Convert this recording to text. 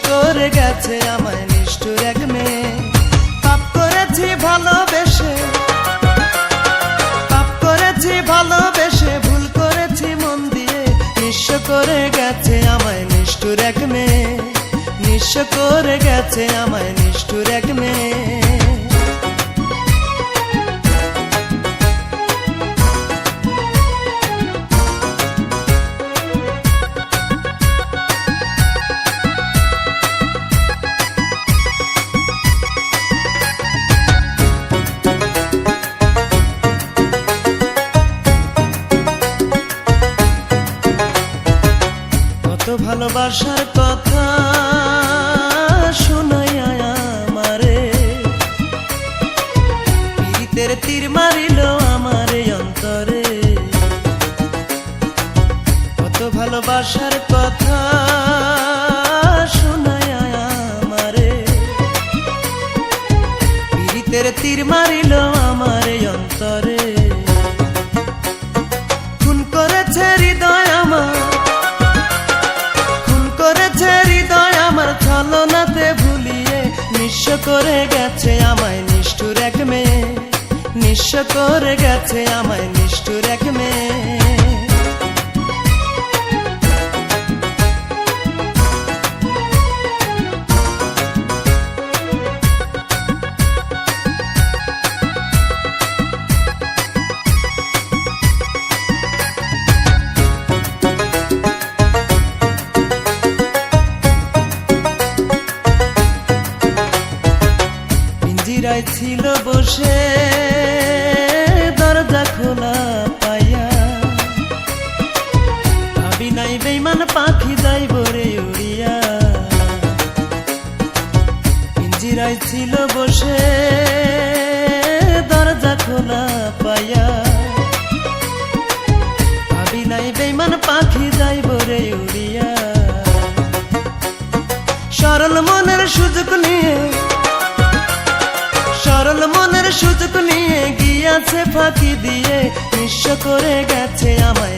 করে গেছে আমায় নিষ্ঠুর এক মেয়ে। পাপ করেছি ভালোবেসে, পাপ করেছি ভালোবেসে, ভুল করেছি মন দিয়ে, নিঃস্ব করে গেছে আমায় নিষ্ঠুর এক মেয়ে, নিঃস্ব করে গেছে আমায় নিষ্ঠুর এক মেয়ে। ভালোবাসার কথা শোনাইয়া আমারে, পীড়িতের তীর মারিল আমারে অন্তরে। কত ভালোবাসার কথা শোনাইয়া আমারে, পীড়িতের তীর মারিল আমারে অন্তরে। খুন করেছে হৃদয় আমার, ছলনাতে ভুলিয়ে, নিঃস্ব করে গেছে আমায় নিষ্ঠুর এক মেয়ে, নিঃস্ব করে গেছে আমায় নিষ্ঠুর এক মেয়ে। পিঞ্জিরায় ছিল বসে দরজা খোলা পাইয়া, ভাবি নাই বেইমান পাখি যাইব রে উড়িয়া। পিঞ্জিরায় ছিল বসে দরজা খোলা পাইয়া, ভাবি নাই বেইমান পাখি যাইব রে উড়িয়া। সরল মনের সুযোগ নিয়ে, সরল মনের সুযোগ নিয়ে গিয়াছে ফাঁকি দিয়ে, নিঃস্ব করে গেছে আমায়